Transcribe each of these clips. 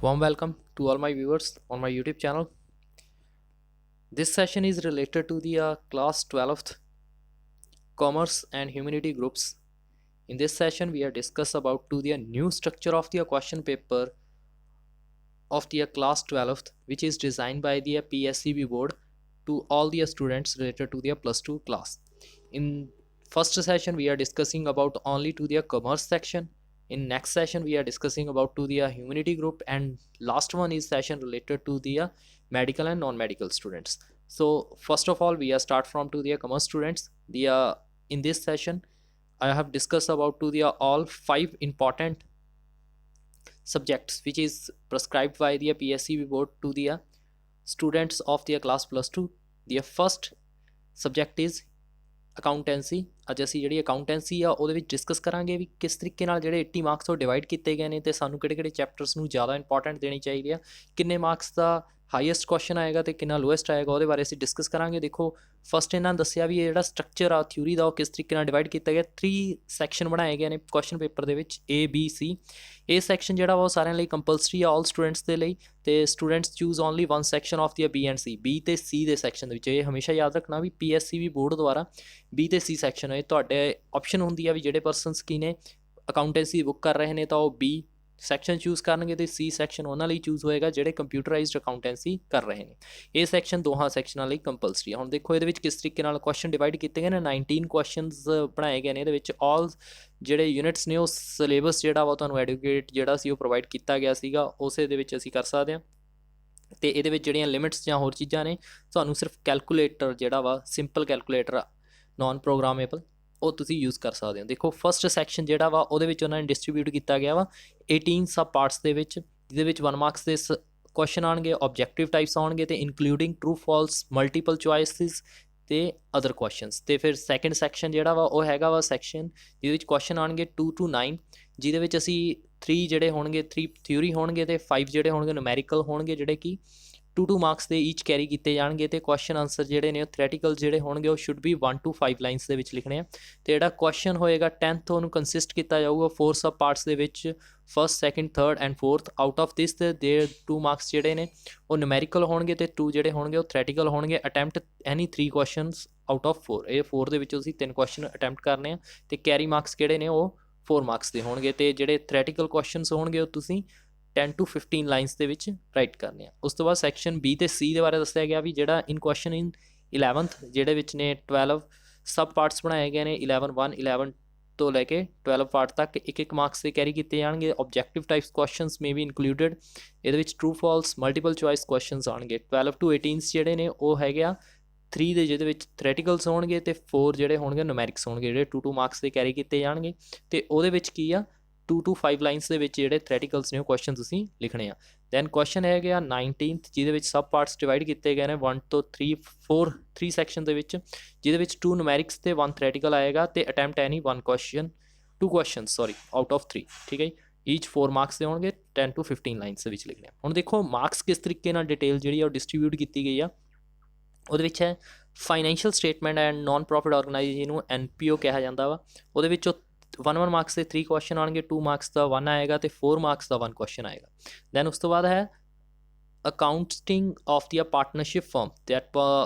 Warm welcome to all my viewers on my YouTube channel. This session is related to the class 12th Commerce and Humanity groups. In this session, we are discuss about to the new structure of the question paper of the class 12th, which is designed by the PSCB board to all the students related to the plus 2 class. In first session, we are discussing about only to the commerce section. In next session we are discussing about to the humanity group, and last one is session related to the medical and non-medical students. So first of all we are start from to the commerce students. The in this session I have discussed about to the all 5 important subjects which is prescribed by the PSCB board to the students of the class plus 2. The first subject is accountancy. ਅੱਜ ਅਸੀਂ ਜਿਹੜੀ accountancy ਆ ਉਹਦੇ ਵਿੱਚ discuss ਕਰਾਂਗੇ ਵੀ ਕਿਸ ਤਰੀਕੇ ਨਾਲ ਜਿਹੜੇ 80 ਮਾਰਕਸ ਉਹ ਡਿਵਾਈਡ ਕੀਤੇ ਗਏ ਨੇ ਤੇ ਸਾਨੂੰ ਕਿਹੜੇ ਕਿਹੜੇ ਚੈਪਟਰਸ ਨੂੰ ਜ਼ਿਆਦਾ ਇੰਪੋਰਟੈਂਟ ਦੇਣੀ ਚਾਹੀਦੀ ਆ, ਕਿੰਨੇ ਮਾਰਕਸ ਦਾ ਹਾਈਐਸਟ ਕੁਐਸਚਨ ਆਏਗਾ ਤੇ ਕਿੰਨਾ ਲੋਐਸਟ ਆਏਗਾ, ਉਹਦੇ ਬਾਰੇ ਅਸੀਂ ਡਿਸਕਸ ਕਰਾਂਗੇ। ਦੇਖੋ ਫਸਟ ਇਹਨਾਂ ਨੇ ਦੱਸਿਆ ਵੀ ਇਹ ਜਿਹੜਾ ਸਟਰਕਚਰ ਆ ਥਿਊਰੀ ਦਾ ਉਹ ਕਿਸ ਤਰੀਕੇ ਨਾਲ ਡਿਵਾਈਡ ਕੀਤਾ ਗਿਆ। 3 ਸੈਕਸ਼ਨ ਬਣਾਏ ਗਏ ਨੇ ਕੁਐਸਚਨ ਪੇਪਰ ਦੇ ਵਿੱਚ A B C। ਇਹ ਸੈਕਸ਼ਨ ਜਿਹੜਾ ਵਾ ਉਹ ਸਾਰਿਆਂ ਲਈ ਕੰਪਲਸਰੀ ਆ ਆਲ ਸਟੂਡੈਂਟਸ ਦੇ ਲਈ, ਤੇ students choose only 1 section of the B and C। B ਤੇ C ਦੇ ਸੈਕਸ਼ਨ ਦੇ ਵਿੱਚ ਇਹ ਹਮੇਸ਼ਾ ਯਾਦ ਰੱਖਣਾ ਵੀ PSCB ਬੋਰਡ ਦੁਆਰਾ B ਤੇ C ਸੈਕਸ਼ਨ ਇਹ ਤੁਹਾਡੇ ਆਪਸ਼ਨ ਹੁੰਦੀ ਆ ਵੀ ਜਿਹੜੇ ਪਰਸਨਸ ਕੀ ਨੇ ਅਕਾਊਂਟੈਂਸੀ ਬੁੱਕ ਕਰ ਰਹੇ ਨੇ ਤਾਂ ਉਹ B ਸੈਕਸ਼ਨ ਚੂਜ਼ ਕਰਨਗੇ ਤੇ C ਸੈਕਸ਼ਨ ਉਹਨਾਂ ਲਈ ਚੂਜ਼ ਹੋਏਗਾ ਜਿਹੜੇ ਕੰਪਿਊਟਰਾਈਜ਼ਡ ਅਕਾਊਂਟੈਂਸੀ ਕਰ ਰਹੇ ਨੇ। ਇਹ ਸੈਕਸ਼ਨ ਦੋਹਾਂ ਸੈਕਸ਼ਨਾਂ ਲਈ ਕੰਪਲਸਰੀ ਆ। ਹੁਣ ਦੇਖੋ ਇਹਦੇ ਵਿੱਚ ਕਿਸ ਤਰੀਕੇ ਨਾਲ ਕੁਐਸਚਨ ਡਿਵਾਈਡ ਕੀਤੇ ਗਏ ਨੇ। 19 ਕੁਐਸਚਨਸ ਬਣਾਏ ਗਏ ਨੇ ਇਹਦੇ ਵਿੱਚ। ਆਲ ਜਿਹੜੇ ਯੂਨਿਟਸ ਨੇ ਉਹ ਸਿਲੇਬਸ ਜਿਹੜਾ ਵਾ ਤੁਹਾਨੂੰ ਐਡੂਕੇਟ ਜਿਹੜਾ ਸੀ ਉਹ ਪ੍ਰੋਵਾਈਡ ਕੀਤਾ ਗਿਆ ਸੀਗਾ, ਉਸੇ ਦੇ ਵਿੱਚ ਅਸੀਂ ਕਰ ਸਕਦੇ ਹਾਂ। ਤੇ ਇਹਦੇ ਵਿੱਚ ਜਿਹੜੀਆਂ ਲਿਮਿਟਸ ਜਾਂ ਹੋਰ ਚੀਜ਼ਾਂ ਨੇ ਤੁਹਾਨੂੰ ਸਿਰਫ ਕੈਲਕੂਲੇਟਰ ਜਿਹੜਾ ਵਾ ਸਿੰਪਲ ਕੈਲਕੂਲੇਟਰ ਨੋਨ ਪ੍ਰੋਗਰਾਮੇਬਲ ਉਹ ਤੁਸੀਂ ਯੂਜ਼ ਕਰ ਸਕਦੇ ਹੋ। ਦੇਖੋ ਫਸਟ ਸੈਕਸ਼ਨ ਜਿਹੜਾ ਵਾ ਉਹਦੇ ਵਿੱਚ ਉਹਨਾਂ ਨੇ ਡਿਸਟਰੀਬਿਊਟ ਕੀਤਾ ਗਿਆ ਵਾ 18 ਸਬ ਪਾਰਟਸ ਦੇ ਵਿੱਚ, ਜਿਹਦੇ ਵਿੱਚ 1 ਮਾਰਕਸ ਦੇ ਕੁਐਸਚਨ ਆਉਣਗੇ, ਆਬਜੈਕਟਿਵ ਟਾਈਪਸ ਆਉਣਗੇ ਤੇ including true false, multiple choices ਤੇ ਅਦਰ ਕੁਐਸਚਨਸ। ਤੇ ਫਿਰ ਸੈਕੰਡ ਸੈਕਸ਼ਨ ਜਿਹੜਾ ਵਾ ਉਹ ਹੈਗਾ ਵਾ ਸੈਕਸ਼ਨ ਜਿਹਦੇ ਵਿੱਚ ਕੁਐਸਚਨ ਆਉਣਗੇ 2 to 9, ਜਿਹਦੇ ਵਿੱਚ ਅਸੀਂ 3 ਜਿਹੜੇ ਹੋਣਗੇ 3 ਥਿਊਰੀ ਹੋਣਗੇ ਤੇ 5 ਜਿਹੜੇ ਹੋਣਗੇ ਨੂਮੈਰੀਕਲ ਹੋਣਗੇ, ਜਿਹੜੇ ਕਿ 2 ਮਾਰਕਸ ਦੇ ਈਚ ਕੈਰੀ ਕੀਤੇ ਜਾਣਗੇ। ਤੇ ਕੁਐਸਚਨ ਆਨਸਰ ਜਿਹੜੇ ਨੇ ਉਹ ਥਿਓਰੈਟੀਕਲ ਜਿਹੜੇ ਹੋਣਗੇ ਉਹ ਸ਼ੁੱਡ ਬੀ 1 to 5 ਲਾਈਨਸ ਦੇ ਵਿੱਚ ਲਿਖਣੇ ਆ। ਤੇ ਜਿਹੜਾ ਕੁਐਸਚਨ ਹੋਏਗਾ 10th ਉਹਨੂੰ ਕੰਸਿਸਟ ਕੀਤਾ ਜਾਊਗਾ 4 ਸਬ ਪਾਰਟਸ ਦੇ ਵਿੱਚ, first, second, third and fourth. Out of this ਦੇ 2 ਮਾਰਕਸ ਜਿਹੜੇ ਨੇ ਉਹ ਨੂਮੈਰੀਕਲ ਹੋਣਗੇ ਤੇ 2 ਜਿਹੜੇ ਹੋਣਗੇ ਉਹ ਥਿਓਰੈਟੀਕਲ ਹੋਣਗੇ। Attempt any 3 questions out of 4। ਇਹ 4 ਦੇ ਵਿੱਚੋਂ ਅਸੀਂ 3 ਕੁਐਸਚਨ ਅਟੈਂਪਟ ਕਰਨੇ ਆ ਤੇ ਕੈਰੀ ਮਾਰਕਸ ਕਿਹੜੇ ਨੇ ਉਹ 4 ਮਾਰਕਸ ਦੇ ਹੋਣਗੇ। ਤੇ ਜਿਹੜੇ ਥਿਓਰੈਟੀਕਲ ਕੁਐਸਚਨਸ ਹੋਣਗੇ ਉਹ ਤੁਸੀਂ 10 to 15 ਲਾਈਨਸ ਦੇ ਵਿੱਚ ਰਾਈਟ ਕਰਨੇ ਆ। ਉਸ ਤੋਂ ਬਾਅਦ ਸੈਕਸ਼ਨ B ਤੇ C ਦੇ ਬਾਰੇ ਦੱਸਿਆ ਗਿਆ ਵੀ ਜਿਹੜਾ ਇਨ ਕੁਐਸਚਨ ਇਨ 11th ਜਿਹੜੇ ਵਿੱਚ ਨੇ 12 ਸਬ ਪਾਰਟਸ ਬਣਾਏ ਗਏ ਨੇ। 11 11 ਤੋਂ ਲੈ ਕੇ 12 ਪਾਰਟ ਤੱਕ ਇੱਕ ਮਾਰਕਸ ਦੇ ਕੈਰੀ ਕੀਤੇ ਜਾਣਗੇ। Objective types questions may be included. ਇਹਦੇ ਵਿੱਚ true false, multiple choice questions ਆਉਣਗੇ। 12 to 18 ਜਿਹੜੇ ਨੇ ਉਹ ਹੈਗੇ ਆ 3 ਦੇ, ਜਿਹਦੇ ਵਿੱਚ ਥਿਓਰੈਟੀਕਲਸ ਹੋਣਗੇ ਤੇ 4 ਜਿਹੜੇ ਹੋਣਗੇ ਨੂਮੈਰਿਕਸ ਹੋਣਗੇ, ਜਿਹੜੇ 2 ਮਾਰਕਸ ਦੇ ਕੈਰੀ ਕੀਤੇ ਜਾਣਗੇ। ਤੇ ਉਹਦੇ ਵਿੱਚ ਕੀ ਆ 2 to 5 ਲਾਈਨਸ ਦੇ ਵਿੱਚ ਜਿਹੜੇ ਥਿਓਰੈਟੀਕਲਸ ਨੇ ਉਹ ਕੁਐਸਚਨ ਤੁਸੀਂ ਲਿਖਣੇ ਆ। ਦੈਨ ਕੁਐਸਚਨ ਹੈਗੇ ਆ 19th, ਜਿਹਦੇ ਵਿੱਚ ਸਬ ਪਾਰਟਸ ਡਿਵਾਈਡ ਕੀਤੇ ਗਏ ਨੇ 1 ਤੋਂ 3 ਸੈਕਸ਼ਨ ਦੇ ਵਿੱਚ, ਜਿਹਦੇ ਵਿੱਚ 2 ਨੂਮੈਰਿਕਸ ਤੇ 1 ਥਿਓਰੈਟੀਕਲ ਆਏਗਾ ਤੇ attempt any 2 questions out of 3। ਠੀਕ ਹੈ ਜੀ, ਈਚ 4 ਮਾਰਕਸ ਦੇ ਹੋਣਗੇ। 10 to 15 ਲਾਈਨਸ ਦੇ ਵਿੱਚ ਲਿਖਣੇ ਆ। ਹੁਣ ਦੇਖੋ ਮਾਰਕਸ ਕਿਸ ਤਰੀਕੇ ਨਾਲ ਡਿਟੇਲ ਜਿਹੜੀ ਆ ਉਹ ਡਿਸਟਰੀਬਿਊਟ ਕੀਤੀ ਗਈ ਆ। ਉਹਦੇ ਵਿੱਚ ਹੈ financial statement and non profit organisation, ਜਿਹਨੂੰ NPO ਕਿਹਾ ਜਾਂਦਾ ਵਾ। ਉਹਦੇ ਵਿੱਚੋਂ 1 ਮਾਰਕਸ ਦੇ 3 ਕੁਐਸਚਨ ਆਉਣਗੇ, 2 ਮਾਰਕਸ ਦਾ 1 ਆਏਗਾ ਤੇ 4 ਮਾਰਕਸ ਦਾ 1 ਕੁਐਸਚਨ ਆਏਗਾ। ਦੈਨ ਉਸ ਤੋਂ ਬਾਅਦ ਹੈ accounting of the partnership firm, that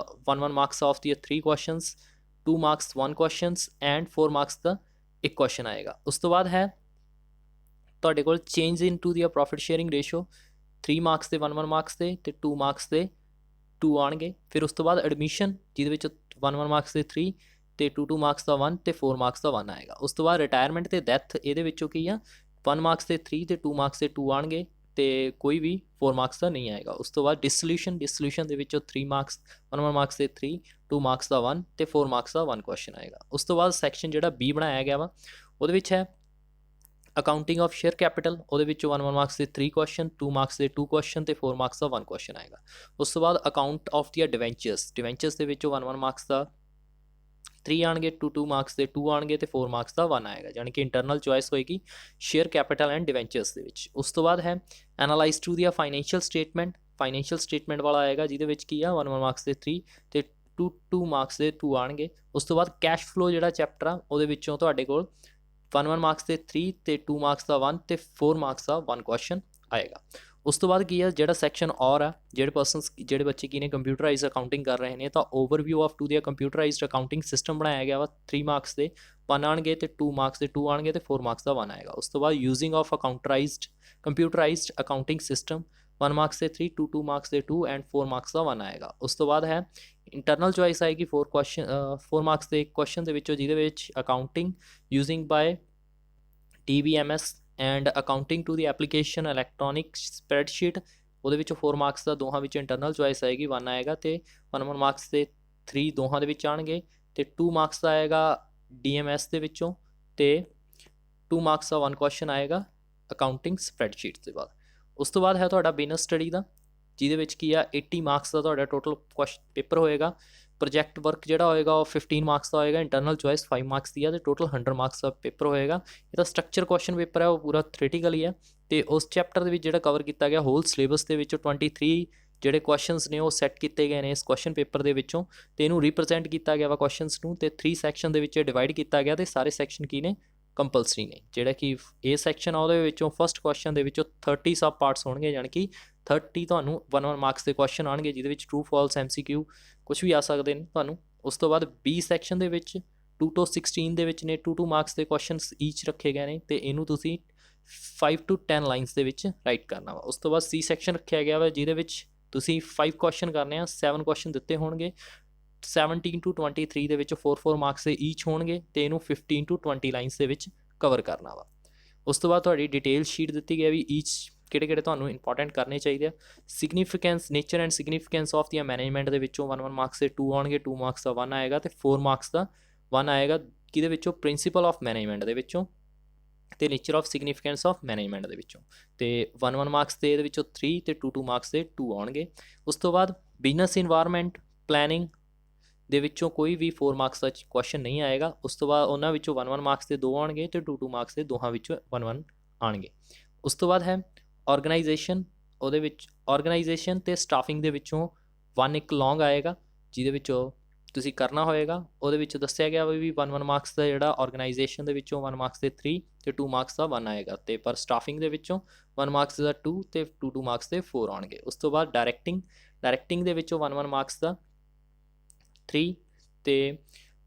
1 marks of the 3 questions, 2 marks 1 questions and 4 marks ਦਾ 1 ਕੁਐਸਚਨ ਆਏਗਾ। ਉਸ ਤੋਂ ਬਾਅਦ ਹੈ ਤੁਹਾਡੇ ਕੋਲ change in to the profit sharing ratio, 3 marks ਦੇ 1 ਮਾਰਕਸ ਦੇ ਤੇ 2 ਮਾਰਕਸ ਦੇ 2 ਆਉਣਗੇ। ਫਿਰ ਉਸ ਤੋਂ ਬਾਅਦ ਐਡਮਿਸ਼ਨ, ਜਿਹਦੇ ਵਿੱਚ 1 ਮਾਰਕਸ ਦੇ 3 ਤੇ 2 ਮਾਰਕਸ ਦਾ 1 ਤੇ 4 ਮਾਰਕਸ ਦਾ 1 ਆਏਗਾ। ਉਸ ਤੋਂ ਬਾਅਦ ਰਿਟਾਇਰਮੈਂਟ ਤੇ ਡੈਥ, ਇਹਦੇ ਵਿੱਚੋਂ ਕੀ ਆ 1 ਮਾਰਕਸ ਦੇ 3 ਤੇ 2 ਮਾਰਕਸ ਦੇ 2 ਆਉਣਗੇ ਤੇ ਕੋਈ ਵੀ 4 ਮਾਰਕਸ ਦਾ ਨਹੀਂ ਆਏਗਾ। ਉਸ ਤੋਂ ਬਾਅਦ ਡਿਸੋਲੂਸ਼ਨ ਦੇ ਵਿੱਚੋਂ 3 ਮਾਰਕਸ 1 ਮਾਰਕਸ ਦੇ 3, 2 ਮਾਰਕਸ ਦਾ 1 ਤੇ 4 ਮਾਰਕਸ ਦਾ 1 ਕੁਐਸਚਨ ਆਏਗਾ। ਉਸ ਤੋਂ ਬਾਅਦ ਸੈਕਸ਼ਨ ਜਿਹੜਾ B ਬਣਾਇਆ ਗਿਆ ਵਾ ਉਹਦੇ ਵਿੱਚ ਹੈ ਅਕਾਊਂਟਿੰਗ ਆਫ ਸ਼ੇਅਰ ਕੈਪੀਟਲ। ਉਹਦੇ ਵਿੱਚੋਂ 1 ਮਾਰਕਸ ਦੇ 3 ਕੁਐਸਚਨ, 2 ਮਾਰਕਸ ਦੇ 2 ਕੁਐਸਚਨ ਤੇ 4 ਮਾਰਕਸ ਦਾ 1 ਕੁਐਸਚਨ ਆਏਗਾ। ਉਸ ਤੋਂ ਬਾਅਦ ਅਕਾਊਂਟ ਆਫ ਦੀ ਡਿਵੈਂਚਰਸ ਦੇ ਵਿੱਚੋਂ 1 ਮਾਰਕਸ ਦਾ 3 ਆਉਣਗੇ, 2 ਮਾਰਕਸ ਦੇ 2 ਆਉਣਗੇ ਤੇ 4 ਮਾਰਕਸ ਦਾ 1 ਆਏਗਾ, ਯਾਨੀ ਕਿ ਇੰਟਰਨਲ ਚੁਆਇਸ ਹੋਏਗੀ ਸ਼ੇਅਰ ਕੈਪੀਟਲ ਐਂਡ ਡਿਵੈਂਚਰਸ ਦੇ ਵਿੱਚ। ਉਸ ਤੋਂ ਬਾਅਦ ਹੈ analyse to the financial statement ਵਾਲਾ ਆਏਗਾ, ਜਿਹਦੇ ਵਿੱਚ ਕੀ ਆ 1 ਮਾਰਕਸ ਦੇ 3 ਤੇ 2 ਮਾਰਕਸ ਦੇ 2 ਆਉਣਗੇ। ਉਸ ਤੋਂ ਬਾਅਦ ਕੈਸ਼ ਫਲੋ ਜਿਹੜਾ ਚੈਪਟਰ ਆ ਉਹਦੇ ਵਿੱਚੋਂ ਤੁਹਾਡੇ ਕੋਲ 1 ਮਾਰਕਸ ਦੇ 3 ਤੇ 2 ਮਾਰਕਸ ਦਾ 1 ਤੇ 4 ਮਾਰਕਸ ਦਾ 1 ਕੁਐਸਚਨ ਆਏਗਾ। ਉਸ ਤੋਂ ਬਾਅਦ ਕੀ ਹੈ, ਜਿਹੜਾ ਸੈਕਸ਼ਨ ਔਰ ਆ, ਜਿਹੜੇ ਬੱਚੇ ਕੀ ਨੇ ਕੰਪਿਊਟਰਾਈਜ਼ਡ ਅਕਾਊਂਟਿੰਗ ਕਰ ਰਹੇ ਨੇ, ਤਾਂ overview of to the computerised accounting system ਬਣਾਇਆ ਗਿਆ ਵਾ। 3 ਮਾਰਕਸ ਦੇ 1 ਆਣਗੇ ਤੇ 2 ਮਾਰਕਸ ਦੇ 2 ਆਣਗੇ ਤੇ 4 ਮਾਰਕਸ ਦਾ 1 ਆਏਗਾ। ਉਸ ਤੋਂ ਬਾਅਦ using of computerized accounting system 1 marks ਦੇ 3, 2 ਮਾਰਕਸ ਦੇ 2 ਐਂਡ 4 ਮਾਰਕਸ ਦਾ 1 ਆਏਗਾ। ਉਸ ਤੋਂ ਬਾਅਦ ਹੈ ਇੰਟਰਨਲ ਚੋਇਸ ਆਏਗੀ 4 ਮਾਰਕਸ ਦੇ ਕੁਐਸਚਨ ਦੇ ਵਿੱਚੋਂ, ਜਿਹਦੇ ਵਿੱਚ accounting using by TBMS and accounting to the application electronic spreadsheet, ਉਹਦੇ ਵਿੱਚੋਂ 4 ਮਾਰਕਸ ਦਾ ਦੋਹਾਂ ਵਿੱਚ ਇੰਟਰਨਲ ਚੋਇਸ ਆਏਗੀ 1 ਆਏਗਾ ਤੇ 1 ਮਾਰਕਸ ਦੇ 3 ਦੋਹਾਂ ਦੇ ਵਿੱਚ ਆਣਗੇ ਤੇ 2 ਮਾਰਕਸ ਦਾ ਆਏਗਾ DMS ਦੇ ਵਿੱਚੋਂ ਤੇ 2 ਮਾਰਕਸ ਦਾ 1 ਕੁਐਸਚਨ ਆਏਗਾ ਅਕਾਊਂਟਿੰਗ ਸਪਰੈਡਸ਼ੀਟ ਦੇ ਬਾਅਦ। ਉਸ ਤੋਂ ਬਾਅਦ ਹੈ ਤੁਹਾਡਾ ਬਿਜ਼ਨਸ ਸਟੱਡੀ ਦਾ, ਜਿਹਦੇ ਵਿੱਚ ਕੀ ਆ 80 ਮਾਰਕਸ ਦਾ ਤੁਹਾਡਾ ਟੋਟਲ ਪੇਪਰ ਹੋਏਗਾ। ਪ੍ਰੋਜੈਕਟ ਵਰਕ ਜਿਹੜਾ ਹੋਏਗਾ ਉਹ 15 ਮਾਰਕਸ ਦਾ ਹੋਏਗਾ, ਇੰਟਰਨਲ ਚੋਇਸ 5 ਮਾਰਕਸ ਦੀ ਆ ਤੇ ਟੋਟਲ 100 ਮਾਰਕਸ ਦਾ ਪੇਪਰ ਹੋਏਗਾ। ਇਹਦਾ ਸਟਰਕਚਰ ਕੁਐਸਚਨ ਪੇਪਰ ਹੈ ਉਹ ਪੂਰਾ ਥਿਓਰੀਟੀਕਲ ਹੀ ਹੈ ਤੇ ਉਸ ਚੈਪਟਰ ਦੇ ਵਿੱਚ ਜਿਹੜਾ ਕਵਰ ਕੀਤਾ ਗਿਆ ਹੋਲ ਸਿਲੇਬਸ ਦੇ ਵਿੱਚੋਂ 23 ਜਿਹੜੇ ਕੁਐਸਚਨਸ ਨੇ ਉਹ ਸੈੱਟ ਕੀਤੇ ਗਏ ਨੇ ਇਸ ਕੁਐਸਚਨ ਪੇਪਰ ਦੇ ਵਿੱਚੋਂ ਤੇ ਇਹਨੂੰ ਰਿਪਰੈਜ਼ੈਂਟ ਕੀਤਾ ਗਿਆ ਵਾ ਕੁਐਸਚਨਸ ਨੂੰ ਤੇ 3 ਸੈਕਸ਼ਨ ਦੇ ਵਿੱਚ ਡਿਵਾਈਡ ਕੀਤਾ ਗਿਆ ਤੇ ਸਾਰੇ ਸੈਕਸ਼ਨ ਕੀ ਨੇ ਕੰਪਲਸਰੀ ਨੇ। ਜਿਹੜਾ ਕਿ ਇਹ ਸੈਕਸ਼ਨ ਆ ਉਹਦੇ ਵਿੱਚੋਂ ਫਸਟ ਕੁਐਸਚਨ ਦੇ ਵਿੱਚੋਂ 30 ਸਬ ਪਾਰਟਸ ਹੋਣਗੇ, ਯਾਨੀ ਕਿ 30 ਤੁਹਾਨੂੰ 1 ਮਾਰਕਸ ਦੇ ਕੁਐਸਚਨ ਆਣਗੇ, ਜਿਹਦੇ ਵਿੱਚ ਟਰੂ ਫਾਲਸ MCQ ਕੁਝ ਵੀ ਆ ਸਕਦੇ ਨੇ ਤੁਹਾਨੂੰ। ਉਸ ਤੋਂ ਬਾਅਦ B ਸੈਕਸ਼ਨ ਦੇ ਵਿੱਚ 2 ਤੋਂ 16 ਦੇ ਵਿੱਚ ਨੇ 2 ਮਾਰਕਸ ਦੇ ਕੁਐਸਚਨਸ ਈਚ ਰੱਖੇ ਗਏ ਨੇ ਤੇ ਇਹਨੂੰ ਤੁਸੀਂ 5 to 10 ਲਾਈਨਸ ਦੇ ਵਿੱਚ ਰਾਈਟ ਕਰਨਾ ਵਾ। ਉਸ ਤੋਂ ਬਾਅਦ C ਸੈਕਸ਼ਨ ਰੱਖਿਆ ਗਿਆ ਵਾ, ਜਿਹਦੇ ਵਿੱਚ ਤੁਸੀਂ 5 ਕੁਐਸਚਨ ਕਰਨੇ ਆ, 7 ਕੁਐਸਚਨ ਦਿੱਤੇ ਹੋਣਗੇ, 17 to 23 ਦੇ ਵਿੱਚ 4 ਮਾਰਕਸ ਦੇ ਈਚ ਹੋਣਗੇ ਤੇ ਇਹਨੂੰ 15 to 20 ਲਾਈਨਸ ਦੇ ਵਿੱਚ ਕਵਰ ਕਰਨਾ ਵਾ। ਉਸ ਤੋਂ ਬਾਅਦ ਤੁਹਾਡੀ ਡਿਟੇਲ ਸ਼ੀਟ ਦਿੱਤੀ ਗਈ ਵੀ ਈਚ ਕਿਹੜੇ ਤੁਹਾਨੂੰ ਇੰਪੋਰਟੈਂਟ ਕਰਨੇ ਚਾਹੀਦੇ ਆ। Significance, nature and significance of the management ਦੇ ਵਿੱਚੋਂ 1 ਮਾਰਕਸ ਦੇ 2 ਆਉਣਗੇ, 2 ਮਾਰਕਸ ਦਾ 1 ਆਏਗਾ ਤੇ 4 ਮਾਰਕਸ ਦਾ 1 ਆਏਗਾ, ਕਿਹਦੇ ਵਿੱਚੋਂ ਪ੍ਰਿੰਸੀਪਲ ਆਫ ਮੈਨੇਜਮੈਂਟ ਦੇ ਵਿੱਚੋਂ ਤੇ nature of significance of management ਦੇ ਵਿੱਚੋਂ ਤੇ 1 ਮਾਰਕਸ ਦੇ ਇਹਦੇ ਵਿੱਚੋਂ 3 ਤੇ 2 ਮਾਰਕਸ ਦੇ 2 ਆਉਣਗੇ। ਉਸ ਤੋਂ ਬਾਅਦ ਬਿਜ਼ਨਸ ਇਨਵਾਇਰਨਮੈਂਟ ਪਲੈਨਿੰਗ ਦੇ ਵਿੱਚੋਂ ਕੋਈ ਵੀ 4 ਮਾਰਕਸ ਦਾ ਕੁਐਸਚਨ ਨਹੀਂ ਆਏਗਾ। ਉਸ ਤੋਂ ਬਾਅਦ ਉਹਨਾਂ ਵਿੱਚੋਂ 1 ਮਾਰਕਸ ਦੇ 2 ਆਉਣਗੇ ਤੇ 2 ਮਾਰਕਸ ਦੇ ਦੋਹਾਂ ਵਿੱਚੋਂ 1 ਆਉਣਗੇ। ਉਸ ਤੋਂ ਬਾਅਦ ਹੈ ਆਰਗੇਨਾਈਜੇਸ਼ਨ, ਉਹਦੇ ਵਿੱਚ ਆਰਗੇਨਾਈਜੇਸ਼ਨ ਤੇ ਸਟਾਫਿੰਗ ਦੇ ਵਿੱਚੋਂ 1 ਲੌਂਗ ਆਏਗਾ, ਜਿਹਦੇ ਵਿੱਚੋਂ ਤੁਸੀਂ ਕਰਨਾ ਹੋਏਗਾ। ਉਹਦੇ ਵਿੱਚ ਦੱਸਿਆ ਗਿਆ ਵੀ 1 ਮਾਰਕਸ ਦਾ ਜਿਹੜਾ ਆਰਗੇਨਾਈਜੇਸ਼ਨ ਦੇ ਵਿੱਚੋਂ 1 ਮਾਰਕਸ ਦੇ 3 ਤੇ 2 ਮਾਰਕਸ ਦਾ 1 ਆਏਗਾ ਤੇ ਪਰ ਸਟਾਫਿੰਗ ਦੇ ਵਿੱਚੋਂ 1 ਮਾਰਕਸ ਦਾ 2 ਤੇ 2 ਮਾਰਕਸ ਦੇ 4 ਆਉਣਗੇ। ਉਸ ਤੋਂ ਬਾਅਦ ਡਾਇਰੈਕਟਿੰਗ ਦੇ ਵਿੱਚੋਂ 1 ਮਾਰਕਸ ਦਾ 3 ਤੇ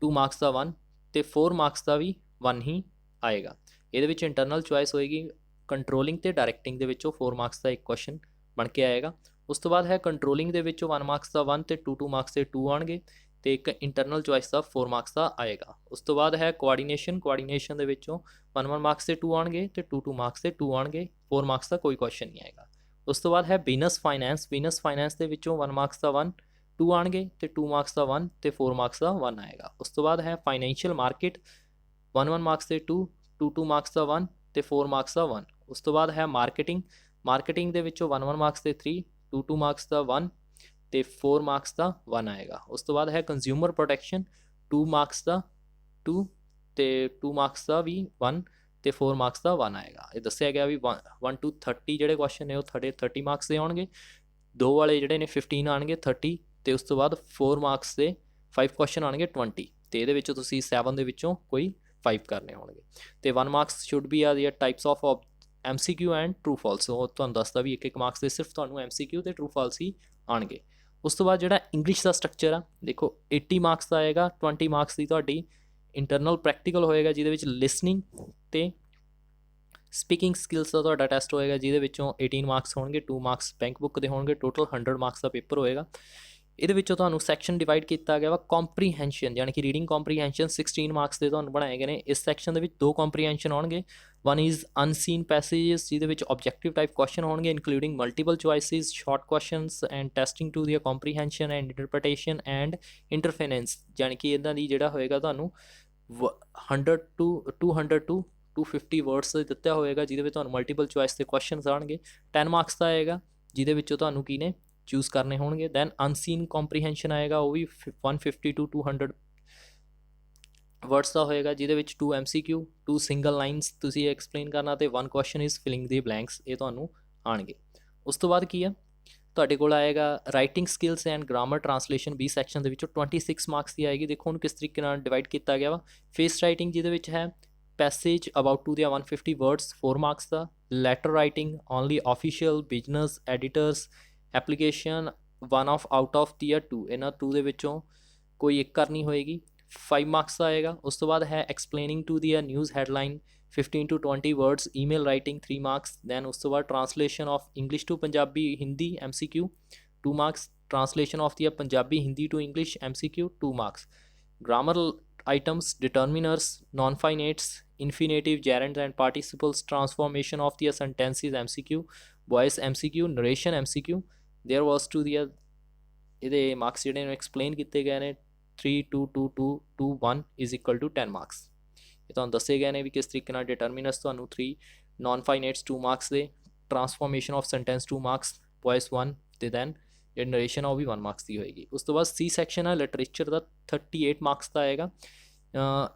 2 ਮਾਰਕਸ ਦਾ 1 ਤੇ 4 ਮਾਰਕਸ ਦਾ ਵੀ 1 ਹੀ ਆਏਗਾ। ਇਹਦੇ ਵਿੱਚ ਇੰਟਰਨਲ ਚੋਇਸ ਹੋਏਗੀ ਕੰਟਰੋਲਿੰਗ ਤੇ ਡਾਇਰੈਕਟਿੰਗ ਦੇ ਵਿੱਚੋਂ 4 ਮਾਰਕਸ ਦਾ ਇੱਕ ਕੁਐਸਚਨ ਬਣ ਕੇ ਆਏਗਾ। ਉਸ ਤੋਂ ਬਾਅਦ ਹੈ ਕੰਟਰੋਲਿੰਗ ਦੇ ਵਿੱਚੋਂ 1 ਮਾਰਕਸ ਦਾ 1 ਤੇ 2 ਮਾਰਕਸ ਦੇ 2 ਆਉਣਗੇ ਤੇ ਇੱਕ ਇੰਟਰਨਲ ਚੋਇਸ ਦਾ 4 ਮਾਰਕਸ ਦਾ ਆਏਗਾ। ਉਸ ਤੋਂ ਬਾਅਦ ਹੈ ਕੋਆਰਡੀਨੇਸ਼ਨ ਦੇ ਵਿੱਚੋਂ 1 ਮਾਰਕਸ ਦੇ 2 ਆਉਣਗੇ ਤੇ 2 ਮਾਰਕਸ ਦੇ 2 ਆਉਣਗੇ, 4 ਮਾਰਕਸ ਦਾ ਕੋਈ ਕੁਐਸਚਨ ਨਹੀਂ ਆਏਗਾ। ਉਸ ਤੋਂ ਬਾਅਦ ਹੈ ਬਿਜ਼ਨਸ ਫਾਈਨੈਂਸ ਦੇ ਵਿੱਚੋਂ 1 ਮਾਰਕਸ ਦਾ 1 2 ਆਉਣਗੇ ਤੇ 2 ਮਾਰਕਸ ਦਾ 1 ਤੇ 4 ਮਾਰਕਸ ਦਾ 1 ਆਏਗਾ। ਉਸ ਤੋਂ ਬਾਅਦ ਹੈ ਫਾਈਨੈਂਸ਼ੀਅਲ ਮਾਰਕੀਟ 1 ਮਾਰਕਸ ਦੇ 2 ਮਾਰਕਸ ਦਾ 1 ਤੇ 4 ਮਾਰਕਸ ਦਾ 1। ਉਸ ਤੋਂ ਬਾਅਦ ਹੈ ਮਾਰਕੀਟਿੰਗ ਦੇ ਵਿੱਚੋਂ 1 ਮਾਰਕਸ ਦੇ 3 2 ਮਾਰਕਸ ਦਾ 1 ਤੇ 4 ਮਾਰਕਸ ਦਾ 1 ਆਏਗਾ। ਉਸ ਤੋਂ ਬਾਅਦ ਹੈ ਕੰਜ਼ਿਊਮਰ ਪ੍ਰੋਟੈਕਸ਼ਨ 2 ਮਾਰਕਸ ਦਾ 2 ਤੇ 2 ਮਾਰਕਸ ਦਾ ਵੀ 1 ਤੇ 4 ਮਾਰਕਸ ਦਾ 1 ਆਏਗਾ। ਇਹ ਦੱਸਿਆ ਗਿਆ ਵੀ 1 to 30 ਜਿਹੜੇ ਕੁਐਸਚਨ ਨੇ ਉਹ 30 ਮਾਰਕਸ ਦੇ ਆਉਣਗੇ, 2 ਵਾਲੇ ਜਿਹੜੇ ਨੇ 15 ਆਉਣਗੇ 30 ਤੇ ਉਸ ਤੋਂ ਬਾਅਦ 4 ਮਾਰਕਸ ਦੇ 5 ਕੁਐਸਚਨ ਆਉਣਗੇ 20 ਤੇ ਇਹਦੇ ਵਿੱਚੋਂ ਤੁਸੀਂ 7 ਦੇ ਵਿੱਚੋਂ ਕੋਈ 5 ਕਰਨੇ ਹੋਣਗੇ ਤੇ 1 ਮਾਰਕਸ ਸ਼ੁੱਡ ਬੀ ਆਰ ਦੀਆਂ types of MCQ and true false. ਉਹ ਤੁਹਾਨੂੰ ਦੱਸਦਾ ਵੀ ਇੱਕ ਮਾਰਕਸ ਦੇ ਸਿਰਫ ਤੁਹਾਨੂੰ MCQ ਤੇ ਟਰੂ ਫਾਲਸ ਹੀ ਆਣਗੇ। ਉਸ ਤੋਂ ਬਾਅਦ ਜਿਹੜਾ ਇੰਗਲਿਸ਼ ਦਾ ਸਟਰਕਚਰ ਆ ਦੇਖੋ 80 ਮਾਰਕਸ ਦਾ ਆਏਗਾ, 20 ਮਾਰਕਸ ਦੀ ਤੁਹਾਡੀ ਇੰਟਰਨਲ ਪ੍ਰੈਕਟੀਕਲ ਹੋਏਗਾ, ਜਿਹਦੇ ਵਿੱਚ ਲਿਸਨਿੰਗ ਤੇ ਸਪੀਕਿੰਗ ਸਕਿੱਲਸ ਦਾ ਤੁਹਾਡਾ ਟੈਸਟ ਹੋਏਗਾ, ਜਿਹਦੇ ਵਿੱਚੋਂ 18 ਮਾਰਕਸ ਹੋਣਗੇ, 2 ਮਾਰਕਸ ਬੈਂਕ ਬੁੱਕ ਦੇ ਹੋਣਗੇ, ਟੋਟਲ 100 ਮਾਰਕਸ ਦਾ ਪੇਪਰ ਹੋਏਗਾ। ਇਹਦੇ ਵਿੱਚੋਂ ਤੁਹਾਨੂੰ ਸੈਕਸ਼ਨ ਡਿਵਾਈਡ ਕੀਤਾ ਗਿਆ ਵਾ ਕੰਪਰੀਹੈਂਸ਼ਨ, ਯਾਨੀ ਕਿ ਰੀਡਿੰਗ ਕੰਪਰੀਹੈਂਸ਼ਨ 16 ਮਾਰਕਸ ਦੇ ਤੁਹਾਨੂੰ ਬਣਾਏ ਗਏ ਨੇ। ਇਸ ਸੈਕਸ਼ਨ ਦੇ ਵਿੱਚ 2 ਕੰਪਰੀਹੈਂਸ਼ਨ ਆਉਣਗੇ, 1 ਇਜ਼ ਅਨਸੀਨ ਪੈਸੇजेस, ਜਿਹਦੇ ਵਿੱਚ ਆਬਜੈਕਟਿਵ ਟਾਈਪ ਕੁਐਸਚਨ ਹੋਣਗੇ including multiple choices, short questions and testing to the comprehension and interpretation and interference, ਯਾਨੀ ਕਿ ਇਹਨਾਂ ਦੀ ਜਿਹੜਾ ਹੋਏਗਾ ਤੁਹਾਨੂੰ 100 to 200 to 250 ਵਰਡਸ ਦਿੱਤਾ ਹੋਏਗਾ, ਜਿਹਦੇ ਵਿੱਚ ਤੁਹਾਨੂੰ ਮਲਟੀਪਲ ਚੁਆਇਸ ਦੇ ਕੁਐਸਚਨਸ ਆਉਣਗੇ। 10 ਮਾਰਕਸ ਦਾ ਆਏਗਾ, ਜਿਹਦੇ ਵਿੱਚੋਂ ਤੁਹਾਨੂੰ ਕੀ ਨੇ ਚੂਜ਼ ਕਰਨੇ ਹੋਣਗੇ। ਦੈਨ ਅਨਸੀਨ ਕੰਪਰੀਹੈਂਸ਼ਨ ਆਏਗਾ, ਉਹ ਵੀ 150 to 200 ਵਰਡਸ ਦਾ ਹੋਏਗਾ, ਜਿਹਦੇ ਵਿੱਚ 2 MCQ 2 ਸਿੰਗਲ ਲਾਈਨਸ ਤੁਸੀਂ ਐਕਸਪਲੇਨ ਕਰਨਾ ਤੇ 1 question is filling the blanks, ਇਹ ਤੁਹਾਨੂੰ ਆਣਗੇ। ਉਸ ਤੋਂ ਬਾਅਦ ਕੀ ਆ ਤੁਹਾਡੇ ਕੋਲ ਆਏਗਾ writing skills and grammar translation B section ਦੇ ਵਿੱਚੋਂ 26 ਮਾਰਕਸ ਦੀ ਆਏਗੀ। ਦੇਖੋ ਹੁਣ ਕਿਸ ਤਰੀਕੇ ਨਾਲ ਡਿਵਾਈਡ ਕੀਤਾ ਗਿਆ ਵਾ। ਫੇਸ ਰਾਈਟਿੰਗ ਜਿਹਦੇ ਵਿੱਚ ਹੈ passage about to the 150 words 4 marks the letter writing only official business editors application one of out of tier 2 ਇਹਨਾਂ 2 ਦੇ ਵਿੱਚੋਂ ਕੋਈ ਇੱਕ ਕਰਨੀ ਹੋਏਗੀ 5 marks ਦਾ ਆਏਗਾ। ਉਸ ਤੋਂ ਬਾਅਦ ਹੈ explaining to the news headline 15 to 20 words email writing 3 marks। then ਉਸ ਤੋਂ ਬਾਅਦ translation of English to Punjabi Hindi MCQ 2 marks। translation of the Punjabi Hindi to English MCQ 2 marks। grammar items determiners non-finites infinitive gerunds and participles transformation of the sentences MCQ voice MCQ narration MCQ there was to the ਇਹਦੇ marks ਜਿਹੜੇ ਨੇ explain ਕੀਤੇ ਗਏ ਨੇ 3 2 2 2 2 1 is equal to 10 marks. ਇਹ ਤੁਹਾਨੂੰ ਦੱਸੇ ਗਏ ਨੇ ਵੀ ਕਿਸ ਤਰੀਕੇ ਨਾਲ ਡਿਟਰਮੀਨਰਸ ਤੁਹਾਨੂੰ 3 ਨਾਨ ਫਾਈਨਾਈਟਸ 2 ਮਾਰਕਸ ਦੇ transformation of sentence 2 marks voice 1 ਤੇ ਦੈਨ ਜਿਹੜੀ ਨਰੇਸ਼ਨ ਆ ਉਹ ਵੀ 1 ਮਾਰਕਸ ਦੀ ਹੋਏਗੀ। ਉਸ ਤੋਂ ਬਾਅਦ ਸੀ ਸੈਕਸ਼ਨ ਆ ਲਿਟਰੇਚਰ ਦਾ 38 ਮਾਰਕਸ ਦਾ ਆਏਗਾ।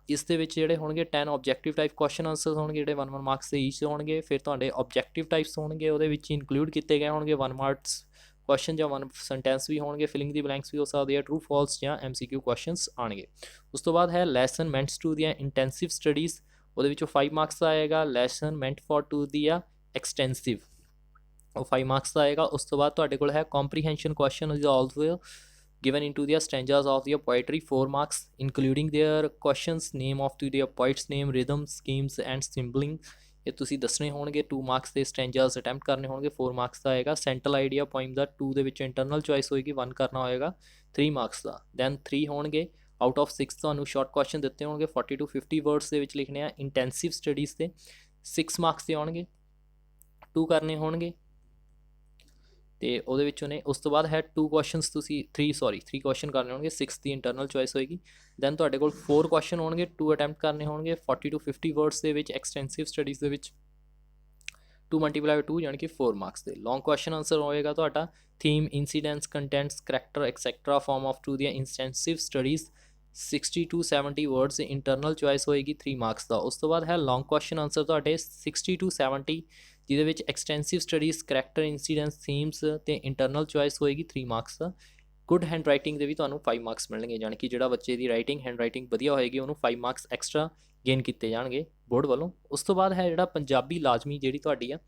ਇਸ ਦੇ ਵਿੱਚ ਜਿਹੜੇ ਹੋਣਗੇ 10 ਆਬਜੈਕਟਿਵ ਟਾਈਪ ਕੁਐਸਚਨ ਆਨਸਰਸ ਹੋਣਗੇ ਜਿਹੜੇ 1 ਮਾਰਕਸ ਦੇ ਈਚ ਹੋਣਗੇ। ਫਿਰ ਤੁਹਾਡੇ ਆਬਜੈਕਟਿਵ ਟਾਈਪਸ ਹੋਣਗੇ ਉਹਦੇ ਵਿੱਚ ਇਨਕਲੂਡ ਕੀਤੇ ਗਏ ਹੋਣਗੇ 1 ਮਾਰਕਸ ਕੁਐਸਚਨ ਜਾਂ 1 ਸੈਂਟੈਂਸ ਵੀ ਹੋਣਗੇ ਫਿਲਿੰਗ ਦੀ ਬਲੈਂਕਸ ਵੀ ਹੋ ਸਕਦੇ ਆ ਟਰੂ ਫਾਲਸ ਜਾਂ MCQ ਕੁਐਸਚਨਸ ਆਣਗੇ। ਉਸ ਤੋਂ ਬਾਅਦ ਹੈ ਲੈਸਨ ਮੈਂਟਸ ਟੂ ਦੀਆਂ ਇੰਟੈਂਸਿਵ ਸਟੱਡੀਜ਼ ਉਹਦੇ ਵਿੱਚੋਂ 5 ਮਾਰਕਸ ਦਾ ਆਏਗਾ। ਲੈਸਨ ਮੈਂਟ ਫॉर ਟੂ ਦੀਆਂ ਐਕਸਟੈਂਸਿਵ ਉਹ 5 ਮਾਰਕਸ ਦਾ ਆਏਗਾ। ਉਸ ਤੋਂ ਬਾਅਦ ਤੁਹਾਡੇ ਕੋਲ ਹੈ comprehension question is also given into their stanzas of their poetry 4 marks including their questions name of to their poet's name rhythm schemes and symboling ਇਹ ਤੁਸੀਂ ਦੱਸਣੇ ਹੋਣਗੇ 2 ਮਾਰਕਸ ਦੇ ਸਟੈਂਜਾਸ ਅਟੈਂਪਟ ਕਰਨੇ ਹੋਣਗੇ 4 ਮਾਰਕਸ ਦਾ ਆਏਗਾ। ਸੈਂਟਰਲ ਆਈਡੀਆ ਪੋਇਮ ਦਾ 2 ਦੇ ਵਿੱਚ internal choice ਹੋਏਗੀ 1 ਕਰਨਾ ਹੋਏਗਾ 3 ਮਾਰਕਸ ਦਾ। ਦੈਨ 3 ਹੋਣਗੇ ਆਊਟ ਆਫ 6 ਤੁਹਾਨੂੰ ਸ਼ਾਰਟ ਕੁਐਸਚਨ ਦਿੱਤੇ ਹੋਣਗੇ 40 to 50 ਵਰਡਸ ਦੇ ਵਿੱਚ ਲਿਖਣੇ ਆ ਇੰਟੈਂਸਿਵ ਸਟੱਡੀਜ਼ ਦੇ 6 ਮਾਰਕਸ ਦੇ ਆਉਣਗੇ 2 ਕਰਨੇ ਹੋਣਗੇ ਤੇ ਉਹਦੇ ਵਿੱਚੋਂ ਨੇ। ਉਸ ਤੋਂ ਬਾਅਦ ਹੈ 2 ਕੁਐਸਚਨਸ ਤੁਸੀਂ 3 ਕੁਐਸਚਨ ਕਰਨੇ ਹੋਣਗੇ 6 ਦੀ ਇੰਟਰਨਲ ਚੋਇਸ ਹੋਏਗੀ। ਦੈਨ ਤੁਹਾਡੇ ਕੋਲ 4 ਕੁਐਸਚਨ ਹੋਣਗੇ 2 ਅਟੈਂਪਟ ਕਰਨੇ ਹੋਣਗੇ 40 to 50 ਵਰਡਸ ਦੇ ਵਿੱਚ ਐਕਸਟੈਂਸਿਵ ਸਟੱਡੀਜ਼ ਦੇ ਵਿੱਚ 2 × 2 ਯਾਨੀ ਕਿ 4 ਮਾਰਕਸ ਦੇ। ਲੌਂਗ ਕੁਐਸਚਨ ਆਨਸਰ ਹੋਏਗਾ ਤੁਹਾਡਾ theme incidents contents character etcetera form of two ਦੀਆਂ intensive studies 60 to 70 words internal choice ਹੋਏਗੀ 3 ਮਾਰਕਸ ਦਾ। ਉਸ ਤੋਂ ਬਾਅਦ ਹੈ ਲੌਂਗ ਕੁਐਸਚਨ ਆਨਸਰ ਤੁਹਾਡੇ 60 to 70 ਜਿਹਦੇ ਵਿੱਚ extensive studies character incidents themes ਤੇ ਇੰਟਰਨਲ ਚੋਇਸ ਹੋਏਗੀ 3 ਮਾਰਕਸ ਦਾ। ਗੁੱਡ ਹੈਂਡ ਰਾਈਟਿੰਗ ਦੇ ਵੀ ਤੁਹਾਨੂੰ 5 ਮਾਰਕਸ ਮਿਲਣਗੇ ਯਾਨੀ ਕਿ ਜਿਹੜਾ ਬੱਚੇ ਦੀ ਰਾਈਟਿੰਗ ਹੈਂਡ ਰਾਈਟਿੰਗ ਵਧੀਆ ਹੋਏਗੀ ਉਹਨੂੰ 5 ਮਾਰਕਸ ਐਕਸਟਰਾ ਗੇਨ ਕੀਤੇ ਜਾਣਗੇ ਬੋਰਡ ਵੱਲੋਂ। ਉਸ ਤੋਂ ਬਾਅਦ ਹੈ ਜਿਹੜਾ ਪੰਜਾਬੀ ਲਾਜ਼ਮੀ ਜਿਹੜੀ ਤੁਹਾਡੀ ਆ